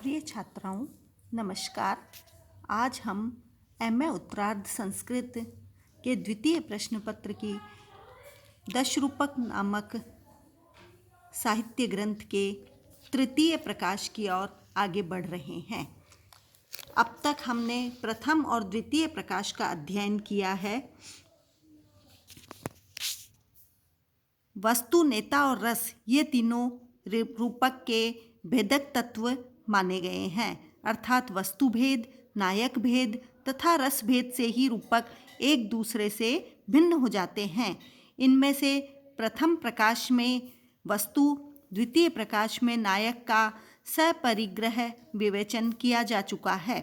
प्रिय छात्राओं, नमस्कार। आज हम एमए उत्तरार्ध संस्कृत के द्वितीय प्रश्न पत्र की दशरूपक नामक साहित्य ग्रंथ के तृतीय प्रकाश की ओर आगे बढ़ रहे हैं। अब तक हमने प्रथम और द्वितीय प्रकाश का अध्ययन किया है। वस्तु, नेता और रस ये तीनों रूपक के भेदक तत्व माने गए हैं, अर्थात वस्तु भेद, नायक भेद तथा रस भेद से ही रूपक एक दूसरे से भिन्न हो जाते हैं। इनमें से प्रथम प्रकाश में वस्तु, द्वितीय प्रकाश में नायक का सपरिग्रह विवेचन किया जा चुका है।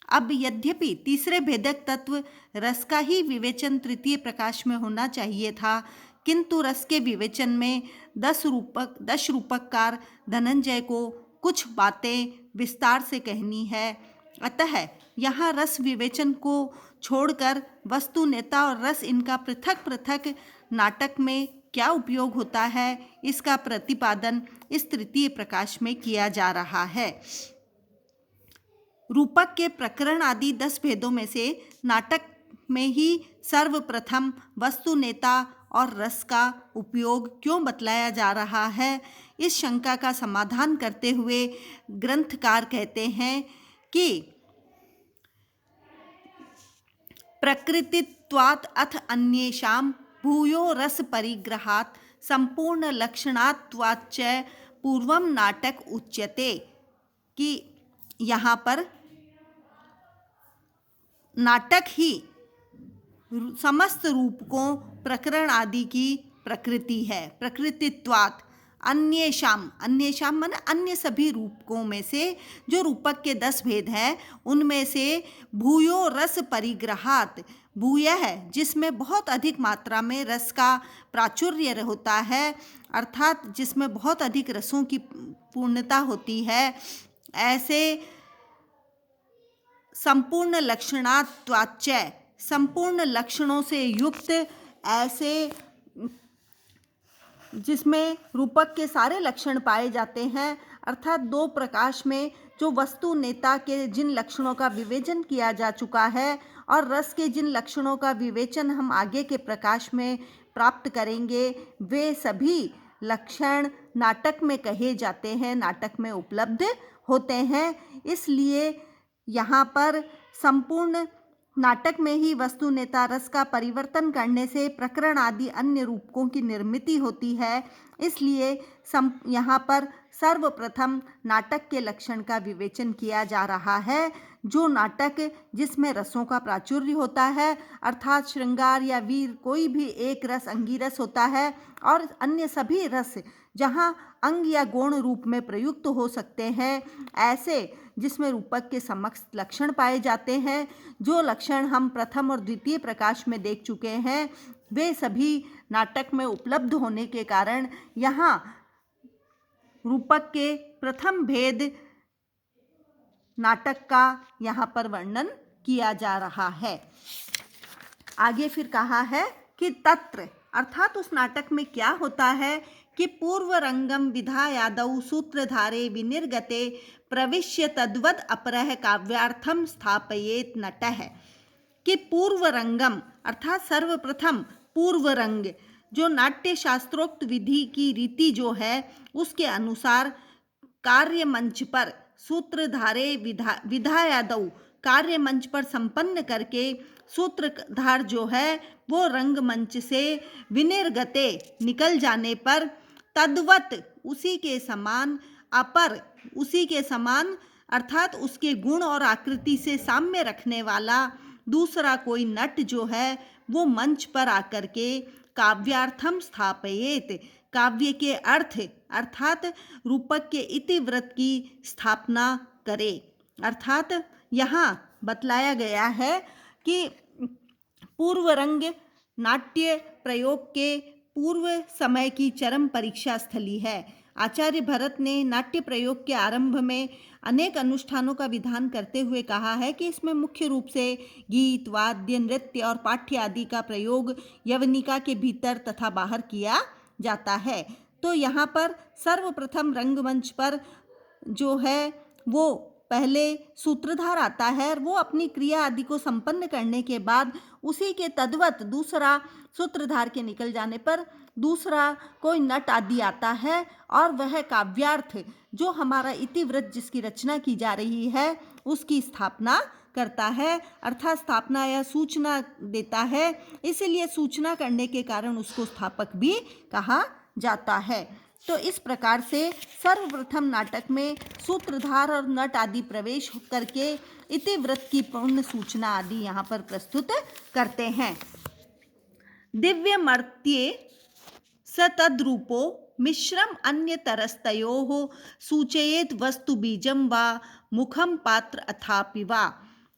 अब यद्यपि तीसरे भेदक तत्व रस का ही विवेचन तृतीय प्रकाश में होना चाहिए था, किंतु रस के विवेचन में दश रूपककार धनंजय को कुछ बातें विस्तार से कहनी है। अतः यहाँ रस विवेचन को छोड़कर वस्तु, नेता और रस इनका पृथक पृथक नाटक में क्या उपयोग होता है, इसका प्रतिपादन इस तृतीय प्रकाश में किया जा रहा है। रूपक के प्रकरण आदि 10 भेदों में से नाटक में ही सर्वप्रथम वस्तु, नेता और रस का उपयोग क्यों बतलाया जा रहा है, इस शंका का समाधान करते हुए ग्रंथकार कहते हैं कि प्रकृतित्वात् अथ अन्येषां भूयो रस परिग्रहात् संपूर्ण लक्षणात्वाच्च पूर्वम नाटक उच्यते, कि यहाँ पर नाटक ही समस्त रूपकों, प्रकरण आदि की प्रकृति है। प्रकृतित्वात् अन्येषाम, अन्येषाम माने अन्य सभी रूपकों में से जो रूपक के 10 भेद हैं उनमें से भूयो रस परिग्रहात्, भूय है जिसमें बहुत अधिक मात्रा में रस का प्राचुर्य होता है, अर्थात जिसमें बहुत अधिक रसों की पूर्णता होती है, ऐसे संपूर्ण लक्षणात्वाच्च, संपूर्ण लक्षणों से युक्त, ऐसे जिसमें रूपक के सारे लक्षण पाए जाते हैं, अर्थात 2 प्रकाश में जो वस्तु, नेता के जिन लक्षणों का विवेचन किया जा चुका है और रस के जिन लक्षणों का विवेचन हम आगे के प्रकाश में प्राप्त करेंगे, वे सभी लक्षण नाटक में कहे जाते हैं, नाटक में उपलब्ध होते हैं। इसलिए यहाँ पर संपूर्ण नाटक में ही वस्तु, नेता, रस का परिवर्तन करने से प्रकरण आदि अन्य रूपकों की निर्मिति होती है। इसलिए यहाँ पर सर्वप्रथम नाटक के लक्षण का विवेचन किया जा रहा है। जो नाटक जिसमें रसों का प्राचुर्य होता है, अर्थात श्रृंगार या वीर कोई भी एक रस अंगिरस होता है और अन्य सभी रस जहाँ अंग या गौण रूप में प्रयुक्त हो सकते हैं, ऐसे जिसमें रूपक के समक्ष लक्षण पाए जाते हैं, जो लक्षण हम प्रथम और द्वितीय प्रकाश में देख चुके हैं, वे सभी नाटक में उपलब्ध होने के कारण यहाँ रूपक के प्रथम भेद नाटक का यहाँ पर वर्णन किया जा रहा है। आगे फिर कहा है कि तत्र, अर्थात उस नाटक में क्या होता है कि पूर्व रंगम विधायादौ सूत्रधारे विनिर्गते प्रविश्य तद्वद अपरः काव्यार्थम स्थापयेत नटः, कि पूर्व रंगम अर्थात सर्वप्रथम पूर्व रंग, जो नाट्य शास्त्रोक्त विधि की रीति जो है उसके अनुसार कार्य मंच पर सूत्रधारे विधायादौ, कार्य मंच पर संपन्न करके सूत्रधार जो है वो रंगमंच से विनिर्गते निकल जाने पर तद्वत उसी के समान, अपर उसी के समान अर्थात उसके गुण और आकृति से साम्य रखने वाला दूसरा कोई नट जो है वो मंच पर आकर के काव्यार्थम स्थापयेत, काव्य के अर्थ अर्थात रूपक के इतिवृत्त की स्थापना करे। अर्थात यहाँ बतलाया गया है कि पूर्व रंग नाट्य प्रयोग के पूर्व समय की चरम परीक्षा स्थली है। आचार्य भरत ने नाट्य प्रयोग के आरंभ में अनेक अनुष्ठानों का विधान करते हुए कहा है कि इसमें मुख्य रूप से गीत, वाद्य, नृत्य और पाठ्य आदि का प्रयोग यवनिका के भीतर तथा बाहर किया जाता है। तो यहाँ पर सर्वप्रथम रंगमंच पर जो है वो पहले सूत्रधार आता है और वो अपनी क्रिया आदि को संपन्न करने के बाद उसी के तद्वत दूसरा सूत्रधार के निकल जाने पर दूसरा कोई नट आदि आता है और वह काव्यार्थ जो हमारा इतिवृत्त जिसकी रचना की जा रही है उसकी स्थापना करता है, अर्थात स्थापना या सूचना देता है। इसीलिए सूचना करने के कारण उसको स्थापक भी कहा जाता है। तो इस प्रकार से सर्वप्रथम नाटक में सूत्रधार और नट आदि प्रवेश करके इतिवृत्त की पूर्ण सूचना आदि यहाँ पर प्रस्तुत करते हैं। दिव्य मर्त्ये स तद्रूपो मिश्रम अन्यतरस्तयोः सूचयेत वस्तु बीजम वा मुखम पात्र अथापि वा,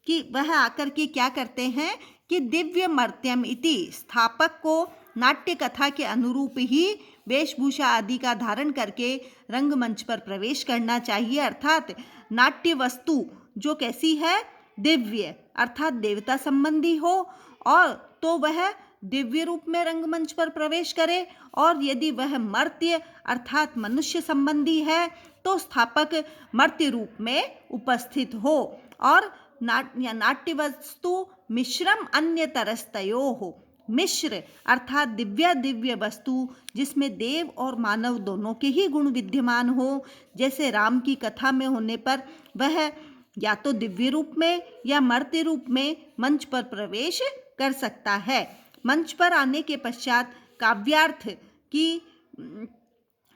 कि वह आकर के क्या करते हैं कि दिव्य मर्त्यम इति स्थापक को नाट्य कथा के अनुरूप ही वेशभूषा आदि का धारण करके रंगमंच पर प्रवेश करना चाहिए, अर्थात नाट्य वस्तु जो कैसी है, दिव्य अर्थात देवता संबंधी हो, और तो वह दिव्य रूप में रंगमंच पर प्रवेश करे, और यदि वह मर्त्य अर्थात मनुष्य संबंधी है तो स्थापक मर्त्य रूप में उपस्थित हो, और नाट्य वस्तु मिश्रम अन्य तरस्तयो हो, मिश्र अर्थात दिव्य वस्तु जिसमें देव और मानव दोनों के ही गुण विद्यमान हो, जैसे राम की कथा में होने पर वह या तो दिव्य रूप में या मर्त्य रूप में मंच पर प्रवेश कर सकता है। मंच पर आने के पश्चात काव्यार्थ की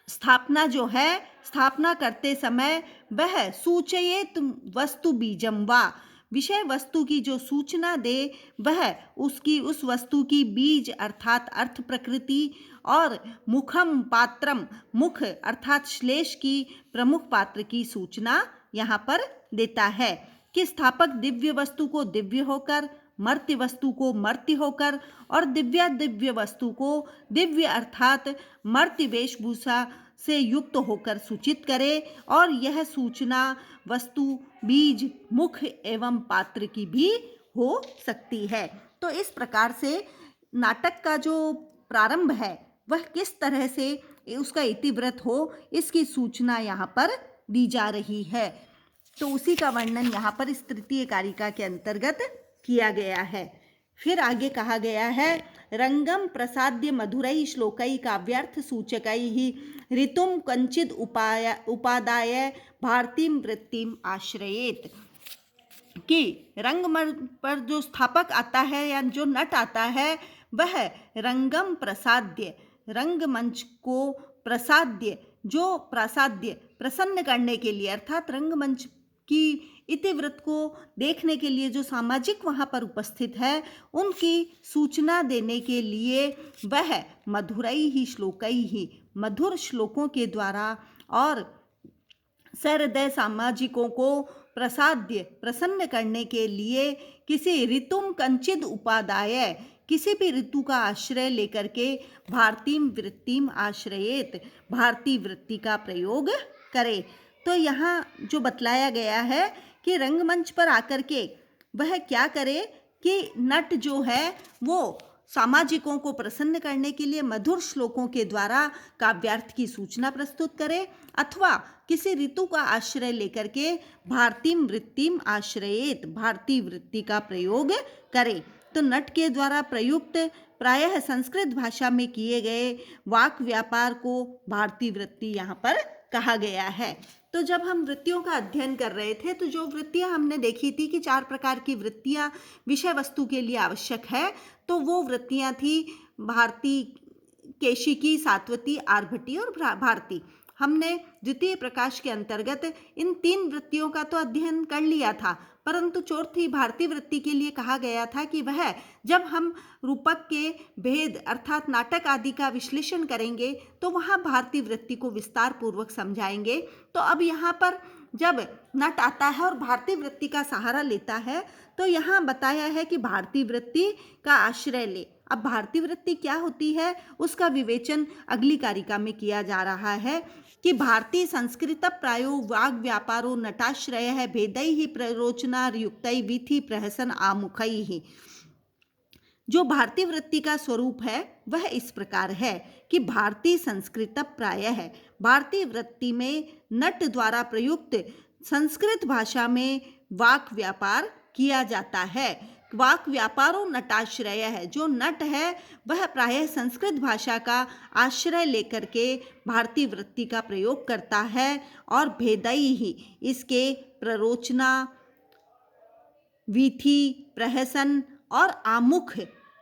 स्थापना जो है, स्थापना करते समय वह सूचयेत वस्तु बीजम वा, विषय वस्तु की जो सूचना दे वह उसकी उस वस्तु की बीज अर्थात अर्थ प्रकृति, और मुखम पात्रम मुख अर्थात श्लेष की प्रमुख पात्र की सूचना यहाँ पर देता है, कि स्थापक दिव्य वस्तु को दिव्य होकर, मर्त्य वस्तु को मर्त्य होकर और दिव्य वस्तु को दिव्य अर्थात मर्त्य वेशभूषा से युक्त होकर सूचित करे, और यह सूचना वस्तु बीज मुख एवं पात्र की भी हो सकती है। तो इस प्रकार से नाटक का जो प्रारंभ है वह किस तरह से उसका इतिवृत्त हो, इसकी सूचना यहाँ पर दी जा रही है। तो उसी का वर्णन यहाँ पर इस तृतीय कारिका के अंतर्गत किया गया है। फिर आगे कहा गया है, रंगम प्रसाद्य मधुरै श्लोकै काव्यार्थ सूचकै ऋतुम कंचिद उपादाय भारतीम वृत्तिम आश्रयेत, कि रंगमंच पर जो स्थापक आता है या जो नट आता है वह रंगम प्रसाद्य, रंगमंच को प्रसाद्य, जो प्रसाद्य प्रसन्न करने के लिए अर्थात रंगमंच की इतिवृत्त को देखने के लिए जो सामाजिक वहाँ पर उपस्थित है उनकी सूचना देने के लिए वह मधुरै ही श्लोकै ही, मधुर श्लोकों के द्वारा और सहृदय सामाजिकों को प्रसाद्य प्रसन्न करने के लिए किसी ऋतुम कंचिद उपादाय, किसी भी ऋतु का आश्रय लेकर के भारतीम वृत्तिम आश्रयेत, भारतीय वृत्ति का प्रयोग करे। तो यहाँ जो बतलाया गया है कि रंगमंच पर आकर के वह क्या करे कि नट जो है वो सामाजिकों को प्रसन्न करने के लिए मधुर श्लोकों के द्वारा काव्यार्थ की सूचना प्रस्तुत करे, अथवा किसी ऋतु का आश्रय लेकर के भारतीम वृत्तिम आश्रयेत, भारतीय वृत्ति का प्रयोग करे। तो नट के द्वारा प्रयुक्त प्रायः संस्कृत भाषा में किए गए वाक व्यापार को भारतीय वृत्ति यहाँ पर कहा गया है। तो जब हम वृत्तियों का अध्ययन कर रहे थे तो जो वृत्तियाँ हमने देखी थी कि 4 प्रकार की वृत्तियाँ विषय वस्तु के लिए आवश्यक है, तो वो वृत्तियाँ थी भारती, केशिकी, सात्वती, आर्भटी और भारती। हमने द्वितीय प्रकाश के अंतर्गत इन 3 वृत्तियों का तो अध्ययन कर लिया था, परंतु चौथी भारतीय वृत्ति के लिए कहा गया था कि वह जब हम रूपक के भेद अर्थात नाटक आदि का विश्लेषण करेंगे तो वहाँ भारतीय वृत्ति को विस्तार पूर्वक समझाएंगे। तो अब यहाँ पर जब नट आता है और भारतीय वृत्ति का सहारा लेता है तो यहाँ बताया है कि भारतीय वृत्ति का आश्रय ले। अब भारतीय वृत्ति क्या होती है उसका विवेचन अगली कारिका में किया जा रहा है कि भारतीय संस्कृत प्रायो वाग व्यापारो नटाश्रय है भेदै ही प्ररोचना युक्तै विधि प्रहसन आमुखै ही। जो भारतीय वृत्ति का स्वरूप है वह इस प्रकार है कि भारतीय संस्कृत प्राय है, भारतीय वृत्ति में नट द्वारा प्रयुक्त संस्कृत भाषा में वाक व्यापार किया जाता है। वाक व्यापारो नटाश्रय है। जो नट है वह प्रायः संस्कृत भाषा का आश्रय लेकर के भारतीय वृत्ति का प्रयोग करता है और भेदई ही इसके प्ररोचना, वीथी, प्रहसन और आमुख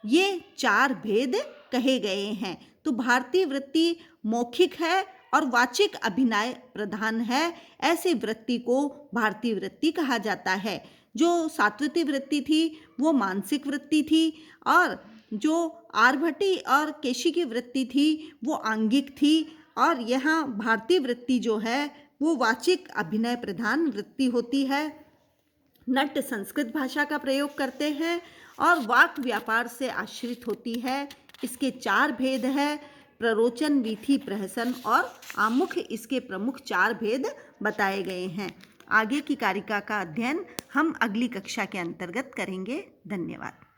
ये 4 भेद कहे गए हैं। तो भारतीय वृत्ति मौखिक है और वाचिक अभिनय प्रधान है। ऐसी वृत्ति को भारतीय वृत्ति कहा जाता है। जो सात्विकी वृत्ति थी वो मानसिक वृत्ति थी और जो आर्भटी और केशी की वृत्ति थी वो आंगिक थी और यहाँ भारतीय वृत्ति जो है वो वाचिक अभिनय प्रधान वृत्ति होती है। नट संस्कृत भाषा का प्रयोग करते हैं और वाक व्यापार से आश्रित होती है। इसके 4 भेद है, प्ररोचन, वीथी, प्रहसन और आमुख इसके प्रमुख 4 भेद बताए गए हैं। आगे की कारिका का अध्ययन हम अगली कक्षा के अंतर्गत करेंगे। धन्यवाद।